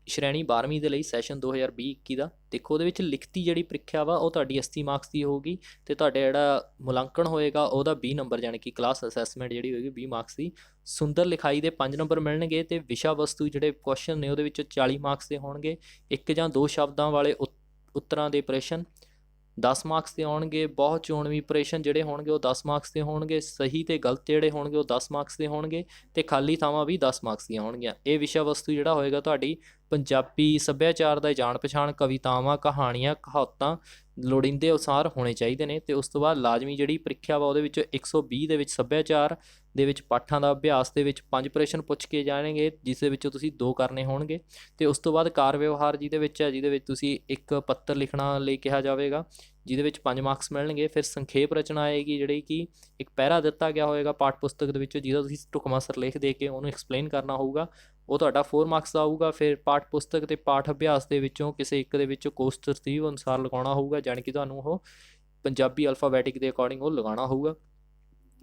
ਸ਼੍ਰੇਣੀ 12ਵੀਂ ਦੇ ਲਈ ਸੈਸ਼ਨ 2020-21 ਦਾ ਦੇਖੋ ਉਹਦੇ ਵਿੱਚ ਲਿਖਤੀ ਜਿਹੜੀ ਪ੍ਰੀਖਿਆ ਵਾ ਉਹ ਤੁਹਾਡੀ 80 ਮਾਰਕਸ ਦੀ ਹੋਊਗੀ ਤੇ ਤੁਹਾਡੇ ਜਿਹੜਾ ਮੁਲਾਂਕਣ ਹੋਏਗਾ ਉਹਦਾ 20 ਨੰਬਰ ਯਾਨੀ ਕਿ ਕਲਾਸ ਅਸੈਸਮੈਂਟ ਜਿਹੜੀ ਹੋਏਗੀ 20 ਮਾਰਕਸ ਦੀ। ਸੁੰਦਰ ਲਿਖਾਈ ਦੇ 5 ਨੰਬਰ ਮਿਲਣਗੇ ਤੇ ਵਿਸ਼ਾ ਵਸਤੂ ਜਿਹੜੇ ਕੁਐਸਚਨ ਨੇ ਉਹਦੇ ਵਿੱਚ 40 ਮਾਰਕਸ ਦੇ ਹੋਣਗੇ। 1 ਜਾਂ 2 ਸ਼ਬਦਾਂ ਵਾਲੇ ਉੱਤਰਾਂ ਦੇ ਪ੍ਰਸ਼ਨ 10 ਮਾਰਕਸ ਦੇ ਆਉਣਗੇ। ਬਹੁਤ ਚੋਣਵੀ ਪ੍ਰਸ਼ਨ ਜਿਹੜੇ ਹੋਣਗੇ ਉਹ 10 ਮਾਰਕਸ ਦੇ ਹੋਣਗੇ। ਸਹੀ ਤੇ ਗਲਤ ਜਿਹੜੇ ਹੋਣਗੇ ਉਹ 10 ਮਾਰਕਸ ਦੇ ਹੋਣਗੇ ਤੇ ਖਾਲੀ ਥਾਵਾਂ ਵੀ 10 ਮਾਰਕਸ ਦੀਆਂ ਹੋਣਗੀਆਂ। ਇਹ ਵਿਸ਼ਾ ਵਸਤੂ ਜਿਹੜਾ ਹੋਏਗਾ ਤੁਹਾਡੀ ਪੰਜਾਬੀ ਸੱਭਿਆਚਾਰ ਦਾ ਜਾਣ ਪਛਾਣ ਕਵਿਤਾਵਾਂ ਕਹਾਣੀਆਂ ਕਹਾਵਤਾਂ ਲੋੜੀਂਦੇ ਅਨੁਸਾਰ ਹੋਣੇ ਚਾਹੀਦੇ ਨੇ। ਤੇ ਉਸ ਤੋਂ ਬਾਅਦ ਲਾਜ਼ਮੀ ਜਿਹੜੀ ਪ੍ਰੀਖਿਆ ਵਾ ਉਹਦੇ ਵਿੱਚ 120 ਦੇ ਵਿੱਚ ਸੱਭਿਆਚਾਰ ਦੇ ਵਿੱਚ ਪਾਠਾਂ ਦਾ ਅਭਿਆਸ ਦੇ ਵਿੱਚ 5 ਪ੍ਰਸ਼ਨ ਪੁੱਛ ਕੇ ਜਾਣਗੇ ਜਿਸ ਦੇ ਵਿੱਚੋਂ ਤੁਸੀਂ 2 ਕਰਨੇ ਹੋਣਗੇ। ਤੇ ਉਸ ਤੋਂ ਬਾਅਦ ਕਾਰ ਵਿਵਹਾਰ ਜਿਹਦੇ ਵਿੱਚ ਤੁਸੀਂ ਇੱਕ ਪੱਤਰ ਲਿਖਣਾ ਲਈ ਕਿਹਾ ਜਾਵੇਗਾ ਜਿਹਦੇ ਵਿੱਚ 5 ਮਾਰਕਸ ਮਿਲਣਗੇ। ਫਿਰ ਸੰਖੇਪ ਰਚਨਾ ਆਏਗੀ ਜਿਹੜੀ ਕਿ ਇੱਕ ਪੈਰਾ ਦਿੱਤਾ ਗਿਆ ਹੋਏਗਾ ਪਾਠ ਪੁਸਤਕ ਦੇ ਵਿੱਚ ਜਿਹਦਾ ਤੁਸੀਂ ਢੁਕਵਾਂ ਸਿਰਲੇਖ ਦੇ ਕੇ ਉਹਨੂੰ ਐਕਸਪਲੇਨ ਕਰਨਾ ਹੋਊਗਾ ਉਹ ਤੁਹਾਡਾ 4 ਮਾਰਕਸ ਦਾ ਆਊਗਾ। ਫਿਰ ਪਾਠ ਪੁਸਤਕ ਤੇ ਪਾਠ ਅਭਿਆਸ ਦੇ ਵਿੱਚੋਂ ਕਿਸੇ ਇੱਕ ਦੇ ਵਿੱਚ ਕੋਰਸ ਤਰਤੀਬ ਅਨੁਸਾਰ ਲਗਾਉਣਾ ਹੋਊਗਾ ਜਾਣੀ ਕਿ ਤੁਹਾਨੂੰ ਉਹ ਪੰਜਾਬੀ ਅਲਫਾਬੈਟਿਕ ਦੇ ਅਕੋਰਡਿੰਗ ਉਹ ਲਗਾਉਣਾ ਹੋਊਗਾ।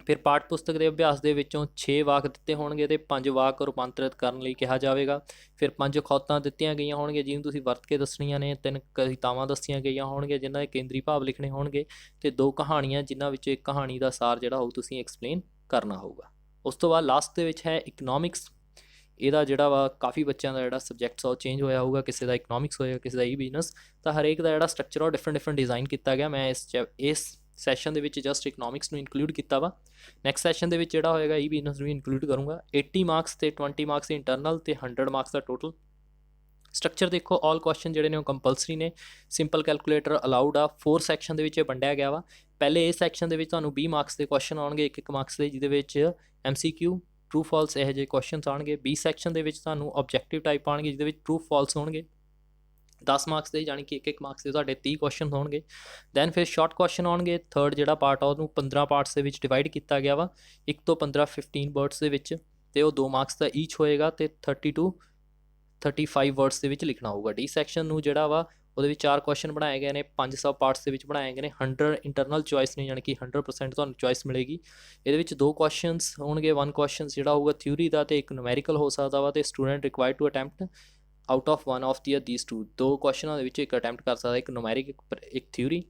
ਫਿਰ ਪਾਠ ਪੁਸਤਕ ਦੇ ਅਭਿਆਸ ਦੇ ਵਿੱਚੋਂ 6 ਵਾਕ ਦਿੱਤੇ ਹੋਣਗੇ ਤੇ 5 ਵਾਕ ਰੂਪਾਂਤਰਿਤ ਕਰਨ ਲਈ ਕਿਹਾ ਜਾਵੇਗਾ। ਫਿਰ 5 ਖੌਤਾਂ ਦਿੱਤੀਆਂ ਗਈਆਂ ਹੋਣਗੀਆਂ ਜਿਹਨੂੰ ਤੁਸੀਂ ਵਰਤ ਕੇ ਦੱਸਣੀਆਂ ਨੇ। 3 ਕਵਿਤਾਵਾਂ ਦੱਸੀਆਂ ਗਈਆਂ ਹੋਣਗੀਆਂ ਜਿਨ੍ਹਾਂ ਦੇ ਕੇਂਦਰੀ ਭਾਵ ਲਿਖਣੇ ਹੋਣਗੇ ਤੇ 2 ਕਹਾਣੀਆਂ ਜਿਨ੍ਹਾਂ ਵਿੱਚੋਂ ਇੱਕ ਕਹਾਣੀ ਦਾ ਸਾਰ ਜਿਹੜਾ ਹੋਊ ਤੁਸੀਂ ਐਕਸਪਲੇਨ ਕਰਨਾ ਹੋਊਗਾ। ਉਸ ਤੋਂ ਬਾਅਦ ਲਾਸਟ ਦੇ ਵਿੱਚ ਹੈ ਇਕਨੋਮਿਕਸ। ਇਹਦਾ ਜਿਹੜਾ ਵਾ ਕਾਫੀ ਬੱਚਿਆਂ ਦਾ ਜਿਹੜਾ ਸਬਜੈਕਟਸ ਆ ਉਹ ਚੇਂਜ ਹੋਇਆ ਹੋਊਗਾ ਕਿਸੇ ਦਾ ਇਕਨੋਮਿਕਸ ਹੋਏਗਾ ਕਿਸੇ ਦਾ ਬਿਜ਼ਨਸ ਤਾਂ ਹਰੇਕ ਦਾ ਜਿਹੜਾ ਸਟਰਕਚਰ ਉਹ ਡਿਫਰੈਂਟ ਡਿਜ਼ਾਈਨ ਕੀਤਾ ਗਿਆ। ਮੈਂ ਇਸ ਸੈਸ਼ਨ ਦੇ ਵਿੱਚ ਜਸਟ ਇਕਨੋਮਿਕਸ ਨੂੰ ਇਨਕਲੂਡ ਕੀਤਾ ਵਾ। ਨੈਕਸਟ ਸੈਸ਼ਨ ਦੇ ਵਿੱਚ ਜਿਹੜਾ ਹੋਏਗਾ ਬਿਜ਼ਨਸ ਨੂੰ ਇਨਕਲੂਡ ਕਰੂੰਗਾ। 80 ਮਾਰਕਸ ਤੇ 20 ਮਾਰਕਸ ਇੰਟਰਨਲ ਤੇ 100 ਮਾਰਕਸ ਦਾ ਟੋਟਲ ਸਟਰਕਚਰ ਦੇਖੋ। ਆਲ ਕੁਐਸਚਨ ਜਿਹੜੇ ਨੇ ਉਹ ਕੰਪਲਸਰੀ ਨੇ। ਸਿੰਪਲ ਕੈਲਕੂਲੇਟਰ ਅਲਾਊਡ ਆ। 4 ਸੈਕਸ਼ਨ ਦੇ ਵਿੱਚ ਇਹ ਵੰਡਿਆ ਗਿਆ ਵਾ। ਪਹਿਲੇ ਇਹ ਸੈਕਸ਼ਨ ਦੇ ਵਿੱਚ ਤੁਹਾਨੂੰ 20 ਮਾਰਕਸ ਦੇ ਕੁਐਸਚਨ ਆਉਣਗੇ 1 ਮਾਰਕਸ ਦੇ ਜਿਹਦੇ ਵਿੱਚ MCQ ਟਰੂ ਫਾਲਸ ਇਹੋ ਜਿਹੇ ਕੁਐਸਚਨਸ ਆਉਣਗੇ। 20 ਸੈਕਸ਼ਨ ਦੇ ਵਿੱਚ ਤੁਹਾਨੂੰ ਆਬਜੈਕਟਿਵ ਟਾਈਪ ਆਉਣਗੇ ਜਿਹਦੇ ਵਿੱਚ ਟਰੂ ਫਾਲਸ ਹੋਣਗੇ 10 ਮਾਰਕਸ ਦੇ ਯਾਨੀ ਕਿ 1 ਮਾਰਕਸ ਦੇ ਤੁਹਾਡੇ 30 ਕੁਐਸਚਨ ਹੋਣਗੇ। ਦੈਨ ਫਿਰ ਸ਼ਾਰਟ ਕੁਐਸਚਨ ਆਉਣਗੇ। ਥਰਡ ਜਿਹੜਾ ਪਾਰਟ ਆ ਉਹਨੂੰ 15 ਪਾਰਟਸ ਦੇ ਵਿੱਚ ਡਿਵਾਈਡ ਕੀਤਾ ਗਿਆ ਵਾ 1 ਤੋਂ 15 ਵਰਡਸ ਦੇ ਵਿੱਚ ਤੇ ਉਹ 2 ਮਾਰਕਸ ਦਾ ਈਚ ਹੋਏਗਾ ਤੇ 30 to 35 ਵਰਡਸ ਦੇ ਵਿੱਚ ਲਿਖਣਾ ਹੋਊਗਾ। ਡੀ ਸੈਕਸ਼ਨ ਨੂੰ ਜਿਹੜਾ ਵਾ ਉਹਦੇ ਵਿੱਚ 4 ਕੁਐਸਚਨ ਬਣਾਏ ਗਏ ਨੇ, 5 ਸਬ ਪਾਰਟਸ ਦੇ ਵਿੱਚ ਬਣਾਏ ਗਏ ਨੇ। 100 ਇੰਟਰਨਲ ਚੋਇਸ ਨੇ, ਯਾਨੀ ਕਿ 100% ਤੁਹਾਨੂੰ ਚੋਇਸ ਮਿਲੇਗੀ। ਇਹਦੇ ਵਿੱਚ 2 ਕੁਐਸਚਨਸ ਹੋਣਗੇ, 1 ਕੁਐਸਚਨ ਜਿਹੜਾ ਹੋਊਗਾ ਥਿਊਰੀ ਦਾ ਤੇ ਇੱਕ ਨੂਮੈਰੀਕਲ ਹੋ ਸਕਦਾ ਵਾ, ਤੇ student required to attempt out of one of these two. 2 ਕੁਐਸਚਨਾਂ ਦੇ ਵਿੱਚ ਇੱਕ ਅਟੈਂਪਟ ਕਰ ਸਕਦਾ, ਇੱਕ ਨੂਮੈਰਿਕ ਇੱਕ ਥਿਊਰੀ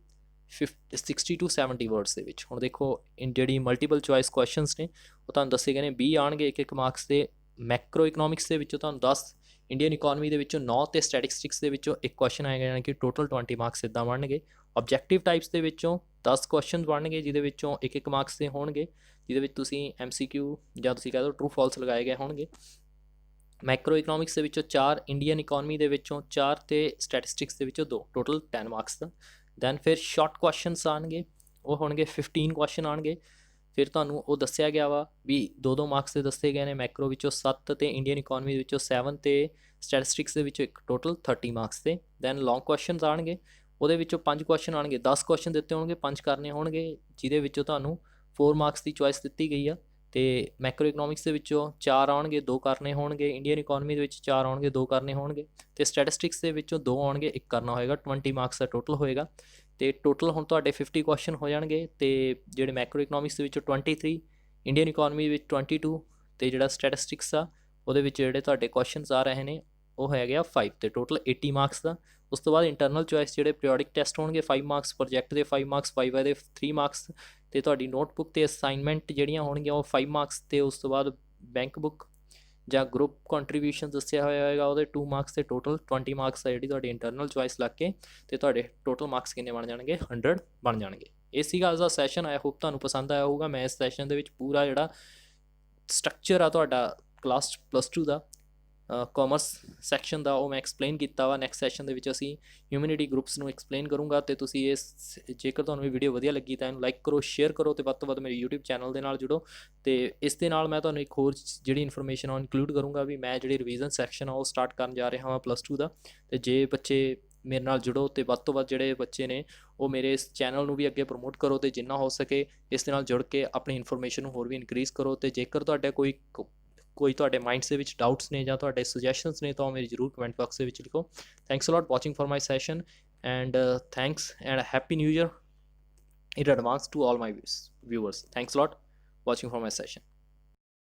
60 to 70 ਵਰਡਸ ਦੇ ਵਿੱਚ। ਹੁਣ ਦੇਖੋ ਜਿਹੜੀ ਮਲਟੀਪਲ ਚੋਇਸ ਕੁਐਸਚਨਸ ਨੇ ਉਹ ਤੁਹਾਨੂੰ ਦੱਸੇ ਗਏ ਨੇ 20 ਆਉਣਗੇ ਇੱਕ ਮਾਰਕਸ ਦੇ। ਮੈਕਰੋ ਇਕਨੋਮਿਕਸ ਦੇ ਵਿੱਚੋਂ ਤੁਹਾਨੂੰ 10, ਇੰਡੀਅਨ ਇਕੋਨਮੀ ਦੇ ਵਿੱਚੋਂ 9 ਤੇ ਸਟੈਟਿਸਟਿਕਸ ਦੇ ਵਿੱਚੋਂ ਇੱਕ ਕੁਐਸਚਨ ਆਏਗਾ, ਯਾਨੀ ਕਿ ਟੋਟਲ 20 ਮਾਰਕਸ ਇੱਦਾਂ ਬਣਨਗੇ। ਆਬਜੈਕਟਿਵ ਟਾਈਪਸ ਦੇ ਵਿੱਚੋਂ 10 ਕੁਐਸਚਨ ਬਣਨਗੇ, ਜਿਹਦੇ ਵਿੱਚੋਂ ਇੱਕ ਮਾਰਕਸ ਦੇ ਹੋਣਗੇ, ਜਿਹਦੇ ਵਿੱਚ ਤੁਸੀਂ MCQ ਜਾਂ ਤੁਸੀਂ ਕਹਿ ਦਿਓ ਟਰੂ ਫਾਲਸ ਲਗਾਏ ਗਏ ਹੋਣਗੇ। ਮੈਕਰੋ ਇਕਨੋਮਿਕਸ ਦੇ ਵਿੱਚੋਂ 4, ਇੰਡੀਅਨ ਇਕੋਨਮੀ ਦੇ ਵਿੱਚੋਂ 4 ਤੇ ਸਟੈਟਿਸਟਿਕਸ ਦੇ ਵਿੱਚੋਂ 2, ਟੋਟਲ 10 ਮਾਰਕਸ ਦਾ। ਦੈਨ ਫਿਰ ਸ਼ਾਰਟ ਕੁਐਸਚਨਸ ਆਉਣਗੇ, ਉਹ ਹੋਣਗੇ 15 ਕੁਐਸਚਨ ਆਉਣਗੇ। ਫਿਰ ਤੁਹਾਨੂੰ ਉਹ ਦੱਸਿਆ ਗਿਆ ਵਾ ਵੀ 2-2 ਮਾਰਕਸ ਦੇ ਦੱਸੇ ਗਏ ਨੇ, ਮੈਕਰੋ ਵਿੱਚੋਂ 7 ਤੇ ਇੰਡੀਅਨ ਇਕੋਨਮੀ ਦੇ ਵਿੱਚੋਂ 7 ਤੇ ਸਟੈਟਿਸਟਿਕਸ ਦੇ ਵਿੱਚੋਂ ਇੱਕ, ਟੋਟਲ 30 ਮਾਰਕਸ ਦੇ। ਦੈਨ ਲੌਂਗ ਕੁਐਸਚਨਸ ਆਉਣਗੇ, ਉਹਦੇ ਵਿੱਚੋਂ 5 ਕੁਐਸਚਨ ਆਉਣਗੇ, 10 ਕੁਐਸਚਨ ਦਿੱਤੇ ਹੋਣਗੇ, 5 ਕਰਨੇ ਹੋਣਗੇ, ਜਿਹਦੇ ਵਿੱਚੋਂ ਤੁਹਾਨੂੰ 4 ਮਾਰਕਸ ਦੀ ਚੋਇਸ ਦਿੱਤੀ ਗਈ ਆ। ਤੇ ਮੈਕਰੋ ਇਕਨੋਮਿਕਸ ਦੇ ਵਿੱਚੋਂ 4 ਆਉਣਗੇ, 2 ਕਰਨੇ ਹੋਣਗੇ, ਇੰਡੀਅਨ ਇਕੋਨਮੀ ਦੇ ਵਿੱਚ 4 ਆਉਣਗੇ, 2 ਕਰਨੇ ਹੋਣਗੇ, ਤੇ ਸਟੈਟਿਸਟਿਕਸ ਦੇ ਵਿੱਚੋਂ 2 ਆਉਣਗੇ, 1 ਕਰਨਾ ਹੋਏਗਾ। 20 ਮਾਰਕਸ ਦਾ ਟੋਟਲ ਹੋਏਗਾ। ਤੇ ਟੋਟਲ ਹੁਣ ਤੁਹਾਡੇ 50 ਕੁਐਸਚਨ ਹੋ ਜਾਣਗੇ। ਤੇ ਜਿਹੜੇ ਮੈਕਰੋ ਇਕਨੋਮਿਕਸ ਦੇ ਵਿੱਚੋਂ 23, ਇੰਡੀਅਨ ਇਕੋਨਮੀ ਵਿੱਚ 22, ਤੇ ਜਿਹੜਾ ਸਟੈਟਿਸਟਿਕਸ ਆ ਉਹਦੇ ਵਿੱਚ ਜਿਹੜੇ ਤੁਹਾਡੇ ਕੁਐਸਚਨਸ ਆ ਰਹੇ ਨੇ ਉਹ ਹੈਗੇ ਆ 5, ਤੇ ਟੋਟਲ 80 ਮਾਰਕਸ ਦਾ। ਉਸ ਤੋਂ ਬਾਅਦ ਇੰਟਰਨਲ ਚੋਇਸ ਜਿਹੜੇ ਪੀਰੀਓਡਿਕ ਟੈਸਟ ਹੋਣਗੇ 5 ਮਾਰਕਸ, ਪ੍ਰੋਜੈਕਟ ਦੇ 5 ਮਾਰਕਸ, ਵਾਈਵਾ ਦੇ 3 ਮਾਰਕਸ, ਤੇ ਤੁਹਾਡੀ ਨੋਟਬੁੱਕ ਤੇ ਅਸਾਈਨਮੈਂਟ ਜਿਹੜੀਆਂ ਹੋਣਗੀਆਂ ਉਹ 5 ਮਾਰਕਸ, ਤੇ ਉਸ ਤੋਂ ਬਾਅਦ ਬੈਂਕ ਬੁੱਕ ਜਾਂ ਗਰੁੱਪ ਕੰਟਰੀਬਿਊਸ਼ਨ ਦੱਸਿਆ ਹੋਇਆ ਹੋਏਗਾ ਉਹਦੇ 2 ਮਾਰਕਸ, ਤੇ ਟੋਟਲ 20 ਮਾਰਕਸ ਆ ਜਿਹੜੀ ਤੁਹਾਡੀ ਇੰਟਰਨਲ ਚੋਇਸ ਲੱਗ ਕੇ, ਤੇ ਤੁਹਾਡੇ ਟੋਟਲ ਮਾਰਕਸ ਕਿੰਨੇ ਬਣ ਜਾਣਗੇ? 100 ਬਣ ਜਾਣਗੇ। ਇਹ ਸੀਗਾ ਅੱਜ ਦਾ ਸੈਸ਼ਨ। ਆਈ ਹੋਪ ਤੁਹਾਨੂੰ ਪਸੰਦ ਆਇਆ ਹੋਊਗਾ। ਮੈਂ ਇਸ ਸੈਸ਼ਨ ਦੇ ਵਿੱਚ ਪੂਰਾ ਜਿਹੜਾ ਸਟਰਕਚਰ ਆ ਤੁਹਾਡਾ ਕਲਾਸ +2 ਦਾ ਕਾਮਰਸ ਸੈਕਸ਼ਨ ਦਾ ਉਹ ਮੈਂ ਐਕਸਪਲੇਨ ਕੀਤਾ ਵਾ। ਨੈਕਸਟ ਸੈਸ਼ਨ ਦੇ ਵਿੱਚ ਅਸੀਂ ਹਿਊਮੈਨਿਟੀ ਗਰੁੱਪਸ ਨੂੰ ਐਕਸਪਲੇਨ ਕਰੂੰਗਾ। ਤੇ ਤੁਸੀਂ ਇਸ ਜੇਕਰ ਤੁਹਾਨੂੰ ਇਹ ਵੀਡੀਓ ਵਧੀਆ ਲੱਗੀ ਤਾਂ ਇਹਨੂੰ ਲਾਈਕ ਕਰੋ, ਸ਼ੇਅਰ ਕਰੋ, ਤੇ ਵੱਧ ਤੋਂ ਵੱਧ ਮੇਰੇ YouTube ਚੈਨਲ ਦੇ ਨਾਲ ਜੁੜੋ। ਤੇ ਇਸ ਦੇ ਨਾਲ ਮੈਂ ਤੁਹਾਨੂੰ ਇੱਕ ਹੋਰ ਜਿਹੜੀ ਇਨਫੋਰਮੇਸ਼ਨ ਆ ਇਨਕਲੂਡ ਕਰੂੰਗਾ ਵੀ ਮੈਂ ਜਿਹੜੀ ਰਿਵੀਜ਼ਨ ਸੈਕਸ਼ਨ ਆ ਉਹ ਸਟਾਰਟ ਕਰਨ ਜਾ ਰਿਹਾ ਹਾਂ +2 ਦਾ। ਤੇ ਜੇ ਬੱਚੇ ਮੇਰੇ ਨਾਲ ਜੁੜੋ ਤੇ ਵੱਧ ਤੋਂ ਵੱਧ ਜਿਹੜੇ ਬੱਚੇ ਨੇ ਉਹ ਮੇਰੇ ਇਸ ਚੈਨਲ ਨੂੰ ਵੀ ਅੱਗੇ ਪ੍ਰਮੋਟ ਕਰੋ, ਤੇ ਜਿੰਨਾ ਹੋ ਸਕੇ ਇਸ ਦੇ ਨਾਲ ਜੁੜ ਕੇ ਆਪਣੀ ਇਨਫੋਰਮੇਸ਼ਨ ਨੂੰ ਹੋਰ ਵੀ ਇਨਕਰੀਜ਼ ਕਰੋ। ਤੇ ਜੇਕਰ ਤੁਹਾਡਾ ਕੋਈ ਤੁਹਾਡੇ ਮਾਈਂਡਸ ਦੇ ਵਿੱਚ ਡਾਊਟਸ ਨੇ ਜਾਂ ਤੁਹਾਡੇ ਸੁਜੈਸ਼ਨਸ ਨੇ ਤਾਂ ਉਹ ਮੇਰੀ ਜ਼ਰੂਰ ਕਮੈਂਟ ਬਾਕਸ ਦੇ ਵਿੱਚ ਲਿਖੋ। Thanks a lot watching for my session, and thanks and happy new year in advance to all my viewers. Thanks a lot watching for my session.